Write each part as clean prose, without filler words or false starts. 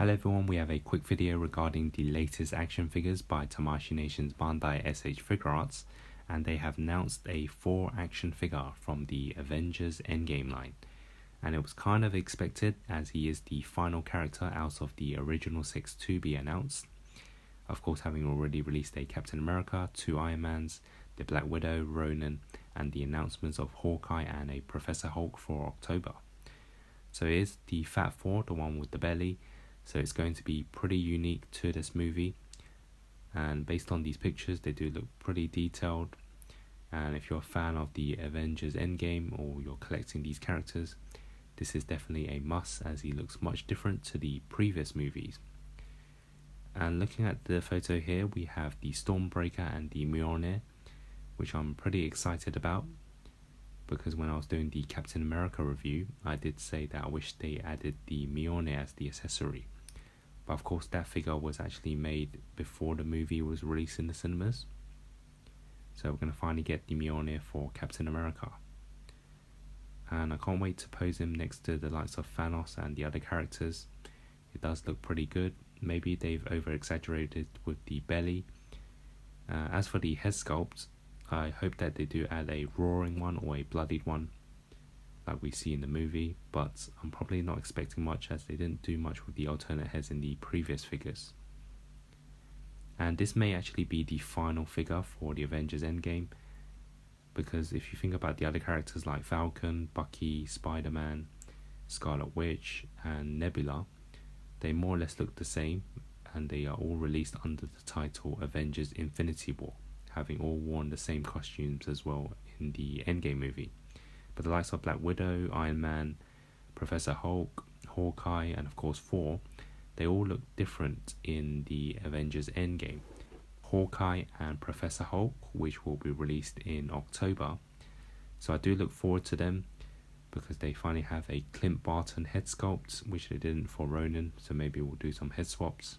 Hello everyone, we have a quick video regarding the latest action figures by Tamashii Nation's Bandai SH Figuarts, and they have announced a Thor action figure from the Avengers Endgame line. And it was kind of expected, as he is the final character out of the original 6 to be announced. Of course, having already released a Captain America, 2 Iron Mans, the Black Widow, Ronan, and the announcements of Hawkeye and a Professor Hulk for October. So it is the Fat Thor, the one with the belly. So it's going to be pretty unique to this movie, and based on these pictures they do look pretty detailed. And if you're a fan of the Avengers Endgame or you're collecting these characters, this is definitely a must, as he looks much different to the previous movies. And looking at the photo here, we have the Stormbreaker and the Mjolnir, which I'm pretty excited about, because when I was doing the Captain America review, I did say that I wish they added the Mjolnir as the accessory. But of course that figure was actually made before the movie was released in the cinemas. So we're going to finally get the Mjolnir for Captain America. And I can't wait to pose him next to the likes of Thanos and the other characters. It does look pretty good. Maybe they've over-exaggerated with the belly. As for the head sculpt, I hope that they do add a roaring one or a bloodied one like we see in the movie, but I'm probably not expecting much, as they didn't do much with the alternate heads in the previous figures. And this may actually be the final figure for the Avengers Endgame, because if you think about the other characters like Falcon, Bucky, Spider-Man, Scarlet Witch and Nebula, they more or less look the same, and they are all released under the title Avengers Infinity War, having all worn the same costumes as well in the Endgame movie. But the likes of Black Widow, Iron Man, Professor Hulk, Hawkeye and of course Thor, they all look different in the Avengers Endgame. Hawkeye and Professor Hulk, which will be released in October, so I do look forward to them, because they finally have a Clint Barton head sculpt, which they didn't for Ronan, so maybe we'll do some head swaps.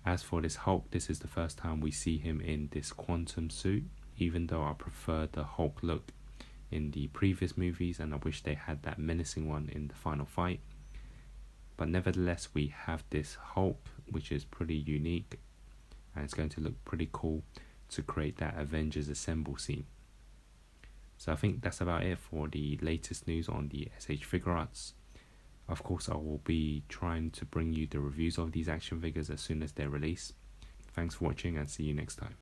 As for this Hulk, this is the first time we see him in this quantum suit, even though I prefer the Hulk look in the previous movies, and I wish they had that menacing one in the final fight. But nevertheless, we have this Hulk, which is pretty unique, and it's going to look pretty cool to create that Avengers Assemble scene. So I think that's about it for the latest news on the SH Figuarts. Of course, I will be trying to bring you the reviews of these action figures as soon as they're released. Thanks for watching, and see you next time.